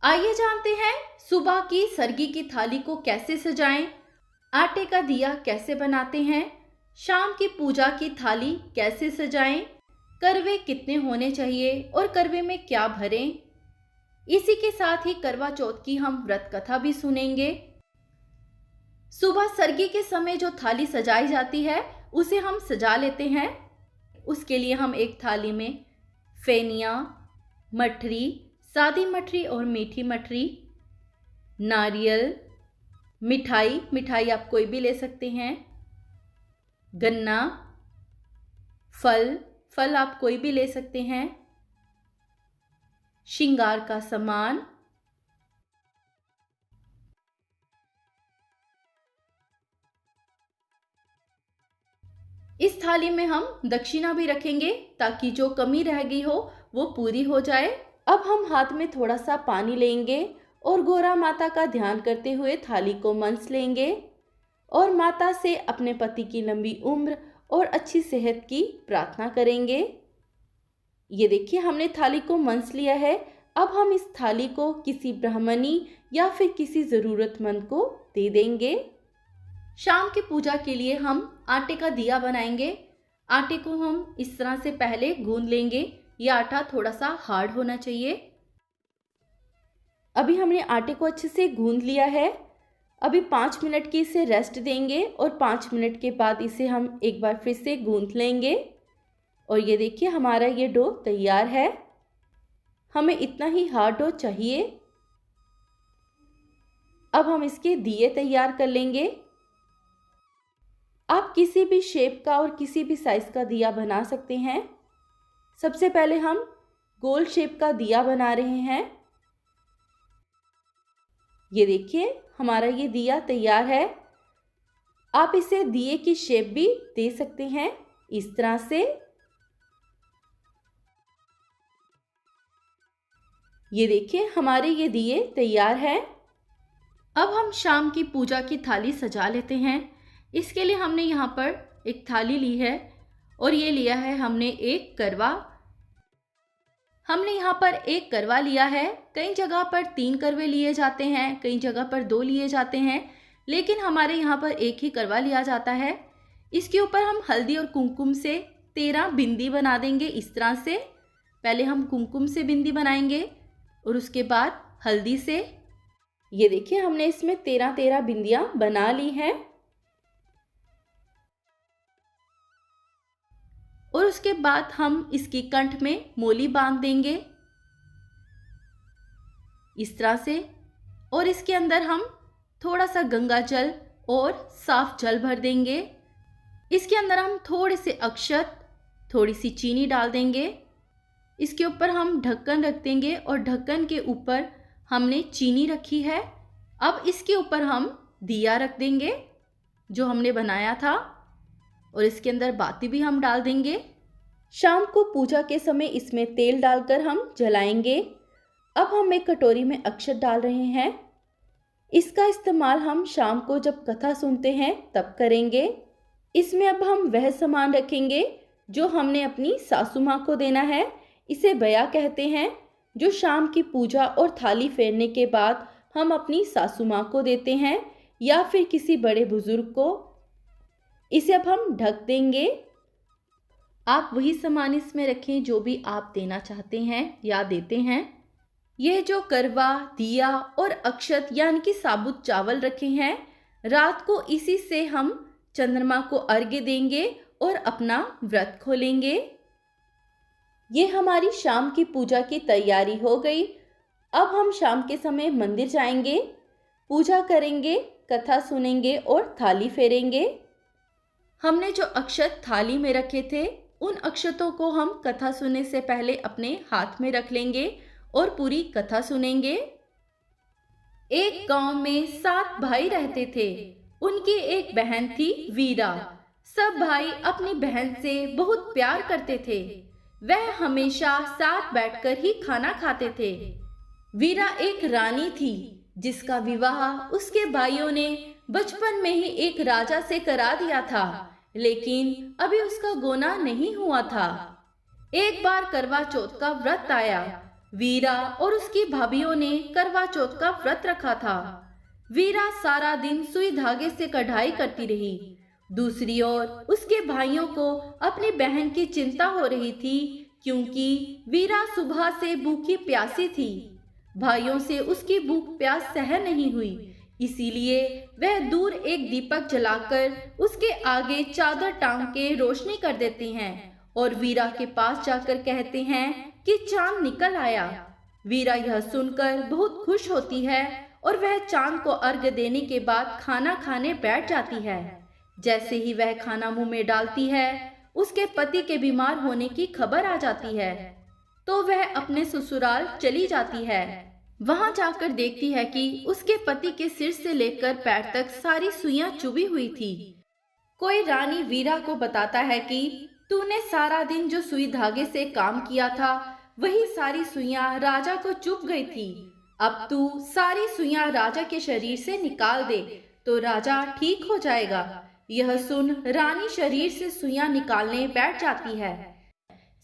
आइए जानते हैं सुबह की सरगी की थाली को कैसे सजाएं, आटे का दिया कैसे बनाते हैं, शाम की पूजा की थाली कैसे सजाएं, करवे कितने होने चाहिए और करवे में क्या भरें। इसी के साथ ही करवा चौथ की हम व्रत कथा भी सुनेंगे। सुबह सरगी के समय जो थाली सजाई जाती है उसे हम सजा लेते हैं। उसके लिए हम एक थाली में फेनिया, मठरी, सादी मठरी और मीठी मठरी, नारियल, मिठाई आप कोई भी ले सकते हैं, गन्ना, फल आप कोई भी ले सकते हैं, श्रृंगार का सामान, इस थाली में हम दक्षिणा भी रखेंगे ताकि जो कमी रह गई हो वो पूरी हो जाए। अब हम हाथ में थोड़ा सा पानी लेंगे और गौरा माता का ध्यान करते हुए थाली को मंस लेंगे और माता से अपने पति की लंबी उम्र और अच्छी सेहत की प्रार्थना करेंगे। ये देखिए हमने थाली को मंस लिया है। अब हम इस थाली को किसी ब्राह्मणी या फिर किसी ज़रूरतमंद को दे देंगे। शाम की पूजा के लिए हम आटे का दिया बनाएंगे। आटे को हम इस तरह से पहले गूंद लेंगे। यह आटा थोड़ा सा हार्ड होना चाहिए। अभी हमने आटे को अच्छे से गूंद लिया है। अभी 5 मिनट की इसे रेस्ट देंगे और 5 मिनट के बाद इसे हम एक बार फिर से गूंद लेंगे। और ये देखिए हमारा ये डो तैयार है। हमें इतना ही हार्ड डो चाहिए। अब हम इसके दिए तैयार कर लेंगे। आप किसी भी शेप का और किसी भी साइज का दिया बना सकते हैं। सबसे पहले हम गोल शेप का दिया बना रहे हैं। ये देखिए हमारा ये दिया तैयार है। आप इसे दिए की शेप भी दे सकते हैं इस तरह से। ये देखिए हमारे ये दिए तैयार हैं। अब हम शाम की पूजा की थाली सजा लेते हैं। इसके लिए हमने यहाँ पर एक थाली ली है और ये लिया है हमने एक करवा। हमने यहाँ पर एक करवा लिया है। कई जगह पर 3 करवे लिए जाते हैं, कई जगह पर 2 लिए जाते हैं, लेकिन हमारे यहाँ पर एक ही करवा लिया जाता है। इसके ऊपर हम हल्दी और कुमकुम से 13 बिंदी बना देंगे इस तरह से। पहले हम कुमकुम से बिंदी बनाएंगे और उसके बाद हल्दी से। ये देखिए हमने इसमें 13 बिंदियां बना ली हैं। और उसके बाद हम इसकी कंठ में मोली बांध देंगे इस तरह से। और इसके अंदर हम थोड़ा सा गंगा जल और साफ जल भर देंगे। इसके अंदर हम थोड़े से अक्षत, थोड़ी सी चीनी डाल देंगे। इसके ऊपर हम ढक्कन रख देंगे और ढक्कन के ऊपर हमने चीनी रखी है। अब इसके ऊपर हम दिया रख देंगे जो हमने बनाया था और इसके अंदर बाती भी हम डाल देंगे। शाम को पूजा के समय इसमें तेल डालकर हम जलाएंगे। अब हम एक कटोरी में अक्षत डाल रहे हैं। इसका इस्तेमाल हम शाम को जब कथा सुनते हैं तब करेंगे। इसमें अब हम वह सामान रखेंगे जो हमने अपनी सासू माँ को देना है। इसे बया कहते हैं, जो शाम की पूजा और थाली फेरने के बाद हम अपनी सासू माँ को देते हैं या फिर किसी बड़े बुजुर्ग को। इसे अब हम ढक देंगे। आप वही सामान इसमें रखें जो भी आप देना चाहते हैं या देते हैं। यह जो करवा, दिया और अक्षत यानी कि साबुत चावल रखे हैं, रात को इसी से हम चंद्रमा को अर्घ्य देंगे और अपना व्रत खोलेंगे। ये हमारी शाम की पूजा की तैयारी हो गई। अब हम शाम के समय मंदिर जाएंगे, पूजा करेंगे, कथा सुनेंगे और थाली फेरेंगे। हमने जो अक्षत थाली में रखे थे उन अक्षतों को हम कथा सुनने से पहले अपने हाथ में रख लेंगे और पूरी कथा सुनेंगे। एक गांव में 7 भाई रहते थे। उनकी एक बहन थी वीरा। सब भाई अपनी बहन से बहुत प्यार करते थे। वह हमेशा साथ बैठकर ही खाना खाते थे। वीरा एक रानी थी जिसका विवाह उसके भाइयों ने बचपन में ही एक राजा से करा दिया था, लेकिन अभी उसका गोना नहीं हुआ था। एक बार करवा चौथ का व्रत आया। वीरा और उसकी भाभीियों ने करवा चौथ का व्रत रखा था। वीरा सारा दिन सुई धागे से कढ़ाई करती रही। दूसरी ओर उसके भाइयों को अपनी बहन की चिंता हो रही थी, क्योंकि वीरा सुबह से भूखी प्यासी थी। भाइयों से उसकी भूख प्यास सहन नहीं हुई, इसीलिए वह दूर एक दीपक जलाकर उसके आगे चादर टांग के रोशनी कर देते हैं और वीरा के पास जाकर कहते हैं कि चांद निकल आया। वीरा यह सुनकर बहुत खुश होती है और वह चांद को अर्घ्य देने के बाद खाना खाने बैठ जाती है। जैसे ही वह खाना मुंह में डालती है, उसके पति के बीमार होने की खबर आ जाती है, तो वह अपने ससुराल चली जाती है। वहां जाकर देखती है कि उसके पति के सिर से लेकर पैर तक सारी सुइयां चुभी हुई थी। कोई रानी वीरा को बताता है कि तूने सारा दिन जो सुई धागे से काम किया था, वही सारी सुइयां राजा को चुभ गई थी। अब तू सारी सुइयां राजा के शरीर से निकाल दे तो राजा ठीक हो जाएगा। यह सुन रानी शरीर से सुइयां निकालने बैठ जाती है।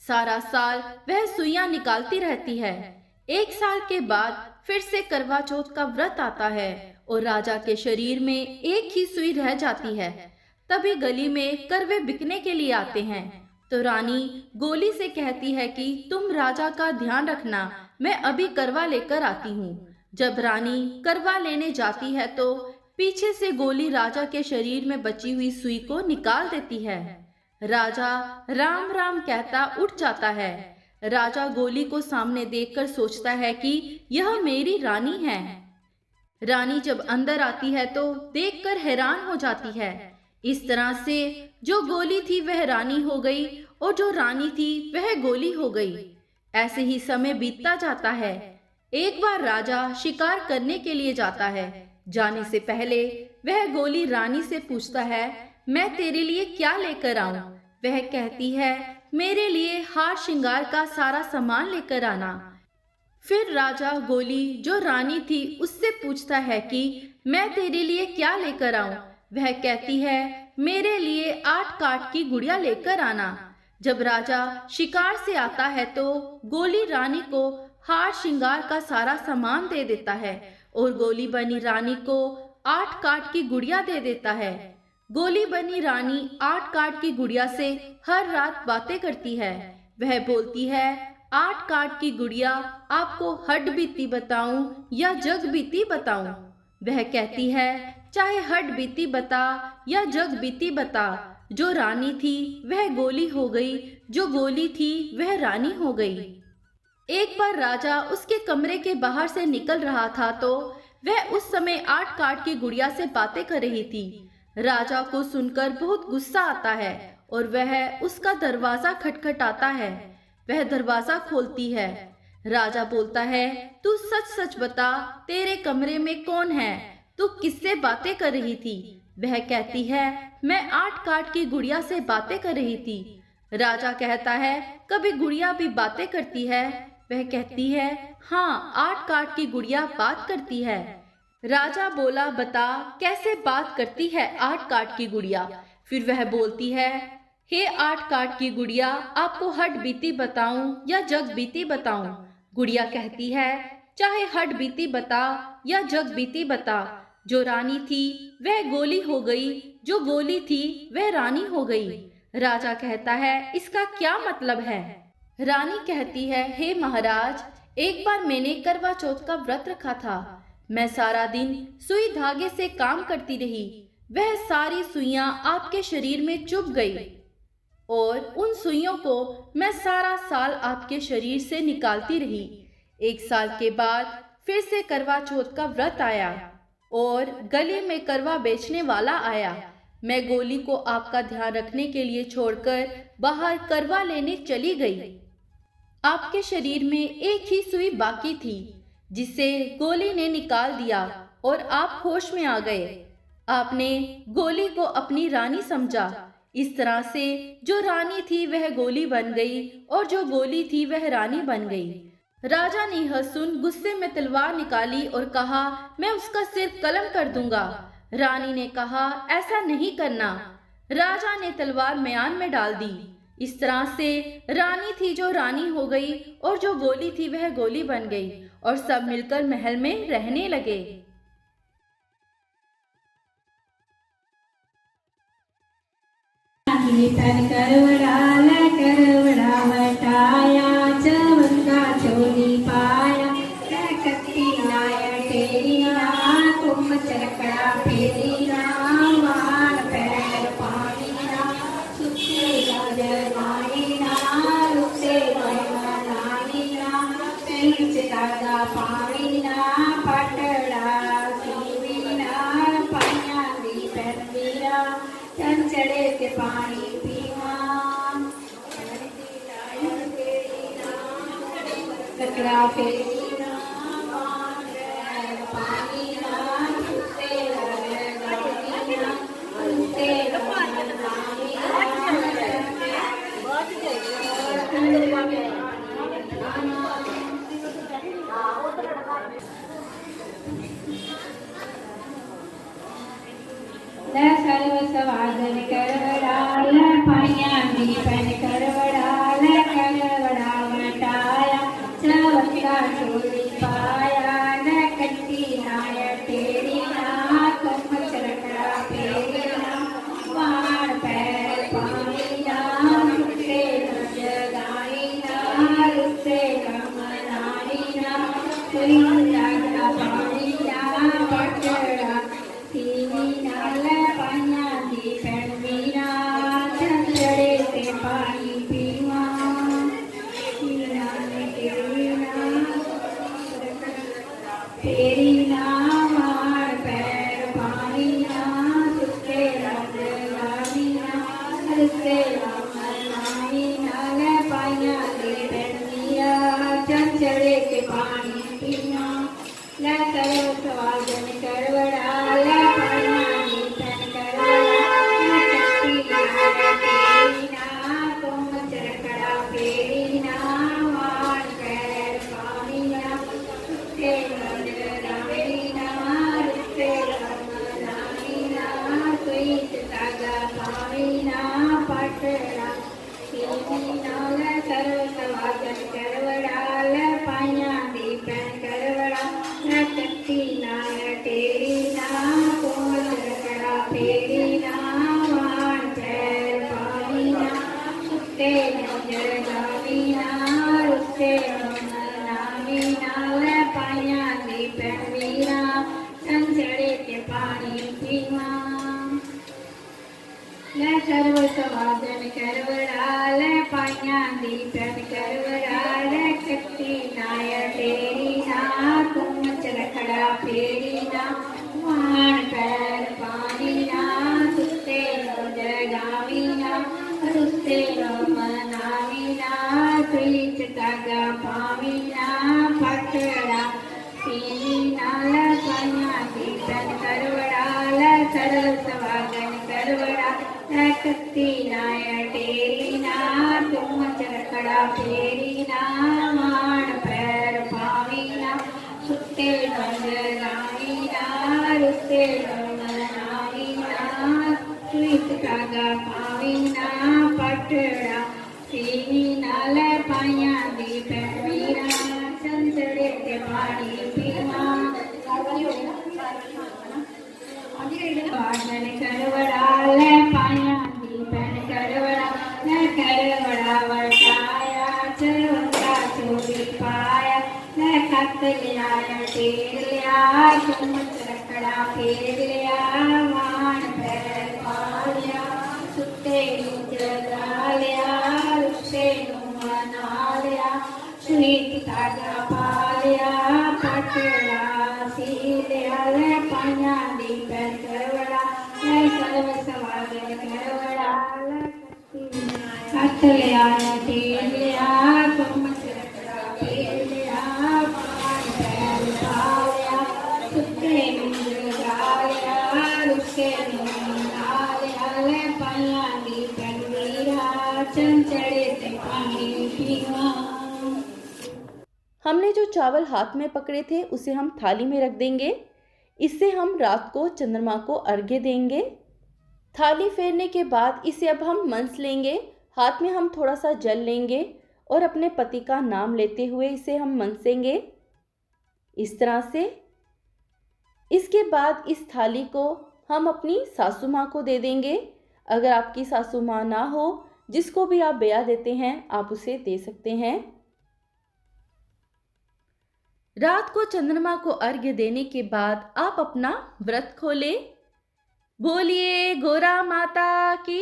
सारा साल वह सुइयां निकालती रहती है। एक साल के बाद फिर से करवा चौथ का व्रत आता है और राजा के शरीर में एक ही सुई रह जाती है। तभी गली में करवे बिकने के लिए आते हैं, तो रानी गोली से कहती है कि तुम राजा का ध्यान रखना, मैं अभी करवा लेकर आती हूँ। जब रानी करवा लेने जाती है तो पीछे से गोली राजा के शरीर में बची हुई सुई को निकाल देती है। राजा राम राम कहता उठ जाता है। राजा गोली को सामने देखकर सोचता है कि यह मेरी रानी है। रानी जब अंदर आती है तो देखकर हैरान हो जाती है। इस तरह से जो गोली थी वह रानी हो गई और जो रानी थी वह गोली हो गई। ऐसे ही समय बीतता जाता है। एक बार राजा शिकार करने के लिए जाता है। जाने से पहले वह गोली रानी से पूछता है, मैं तेरे लिए क्या लेकर आऊं? वह कहती है, मेरे लिए हार श्रृंगार का सारा सामान लेकर आना। फिर राजा गोली जो रानी थी उससे पूछता है कि मैं तेरे लिए क्या लेकर आऊं? वह कहती है, मेरे लिए 8 काठ की गुड़िया लेकर आना। जब राजा शिकार से आता है तो गोली रानी को हार श्रृंगार का सारा सामान दे देता है और गोली बनी रानी को 8 काठ की गुड़िया दे देता है। गोली बनी रानी 8 काठ की गुड़िया से हर रात बातें करती है। वह बोलती है, 8 काठ की गुड़िया आपको हड बीती बताऊं या जग बीती बताऊं? वह कहती है, चाहे हड बीती बता या जग बीती बता, जो रानी थी वह गोली हो गई, जो गोली थी वह रानी हो गई। एक बार राजा उसके कमरे के बाहर से निकल रहा था तो वह उस समय 8 काठ की गुड़िया से बातें कर रही थी। राजा को सुनकर बहुत गुस्सा आता है और वह उसका दरवाजा खटखटाता है। वह दरवाजा खोलती है। राजा बोलता है, तू सच सच बता, तेरे कमरे में कौन है? तू किससे बातें कर रही थी? वह कहती है, मैं 8 काठ की गुड़िया से बातें कर रही थी। राजा कहता है, कभी गुड़िया भी बातें करती है? वह कहती है, हाँ, 8 काठ की गुड़िया बात करती है। राजा बोला, बता कैसे बात करती है 8 काठ की गुड़िया? फिर वह बोलती है, हे 8 काठ की गुड़िया, आपको हड बीती बताऊं या जग बीती बताऊं? गुड़िया कहती है, चाहे हड बीती बता या जग बीती बता, जो रानी थी वह गोली हो गई, जो गोली थी वह रानी हो गई। राजा कहता है, इसका क्या मतलब है? रानी कहती है, हे महाराज, एक बार मैंने करवा चौथ का व्रत रखा था। मैं सारा दिन सुई धागे से काम करती रही। वह सारी सुइयां आपके शरीर में चुभ गई और उन सुइयों को मैं सारा साल आपके शरीर से निकालती रही। 1 साल के बाद फिर से करवा चौथ का व्रत आया और गली में करवा बेचने वाला आया। मैं गोली को आपका ध्यान रखने के लिए छोड़कर बाहर करवा लेने चली गई। आपके शरीर में एक ही सुई बाकी थी, जिसे गोली ने निकाल दिया और आप होश में आ गए। आपने गोली को अपनी रानी समझा। इस तरह से जो रानी थी वह गोली बन गई और जो गोली थी वह रानी बन गई। राजा ने यह सुन गुस्से में तलवार निकाली और कहा, मैं उसका सिर कलम कर दूंगा। रानी ने कहा, ऐसा नहीं करना। राजा ने तलवार म्यान में डाल दी। इस तरह से रानी थी जो रानी हो गई और जो गोली थी वह गोली बन गई और सब मिलकर महल में रहने लगे। तन करवड़ा वटाया चवंगा चोली पाया कत्ती लाया तेरी ना तुम चरकड़ा फेरी ना मार पैर पानी ना सुखे जमाई ना रुसे नानी ना पेंच दादा पानी ना पटड़ा सीवी ना पाया दी पैरा चंचड़े के पानी पीवा ककड़ा फेरी ना पानी ना तुझसे लगनी ना तुझसे सर्व सवागन करवड़ा पाया दीपन करवड़ा करवड़ा वटाया चवंगा चोली पाया कट्टी नाय तेरी ना तुम चरकड़ा फेरी ना मार पैर पानी ना तुझसे जगाई ना रुसे कमनाई ना तुई जागा पानी ना पटड़ा सीवी नाल पाया दी पैन मीरा चंचड़े से पानी पीवा फेरी ना मार पैर पानी ना तुझसे लगावी ना तुझसे मनाई नाल पाया दी पैन मीरा चंचड़े से पानी पीवा ला सर्व स्वागन करवड़ा ला पाया दी पैन करवड़ा कट्टी नाय तेरी ना तुम चरकड़ा फेरी ना मार पैर पानी ना तुझसे लगनी ना रुसे मनाई ना तुई तागा पानी ना पटड़ा सीवी नाल सर्व स्वागन करवड़ा ला पाया दी पैन करवड़ा कट्टी नाय तेरी ना तुम चरकड़ा फेरी ना मार पैर पानी ना तुझसे जगावी ना रुसे मनावी नाल पाया दी पैन मीरा चंचड़े के पानी पीवा ला सर्व सवागन करवड़ा ला पाया दी पैन करवड़ा कट्टी नाय तेरी ना तुम चरकड़ा फेरी ना मार पैर पानी ना तुझसे जगावी ना तुझसे मनावी ना तुई तागा पावी ना पटड़ा सीवी नाल पाया दी पैन करवड़ा सर्व सवागन करवड़ा कत्ती नाय तेरी ना तुम चरकड़ा फेरी ना मार पैर पावी ना सुते जगावी ना रुसे मनावी ना तुई तागा पावी ना पटड़ा सीवी नाल पाया दी पैन मीरा चंचड़े के पानी पीवा वागन करवड़ा पाया दी पैन करवड़ा वटाया चवंगा चोली पाया खत लिया टेर लिया तुम चरकड़ा फेर लिया मान पैर पालिया सुते जगा लिया रुसे मना लिया सुईत तागा पालिया पटड़ा सी लिया पाया दी पैन करवड़ा सर्व सवागन करवड़ा खत लिया टेर लिया तुम चरकड़ा फेर लिया मान पैर पालिया सुते जगा लिया रुसे मना लिया पाया दी पैन मीरा चंचड़े से पानी पीवा हमने जो चावल हाथ में पकड़े थे उसे हम थाली में रख देंगे। इससे हम रात को चंद्रमा को अर्घ्य देंगे। थाली फेरने के बाद इसे अब हम मंस लेंगे। हाथ में हम थोड़ा सा जल लेंगे और अपने पति का नाम लेते हुए इसे हम मनसेंगे इस तरह से। इसके बाद इस थाली को हम अपनी सासू माँ को दे देंगे। अगर आपकी सासू माँ ना हो, जिसको भी आप बेया देते हैं, आप उसे दे सकते हैं। रात को चंद्रमा को अर्घ्य देने के बाद आप अपना व्रत खोलें। बोलिए गोरा माता की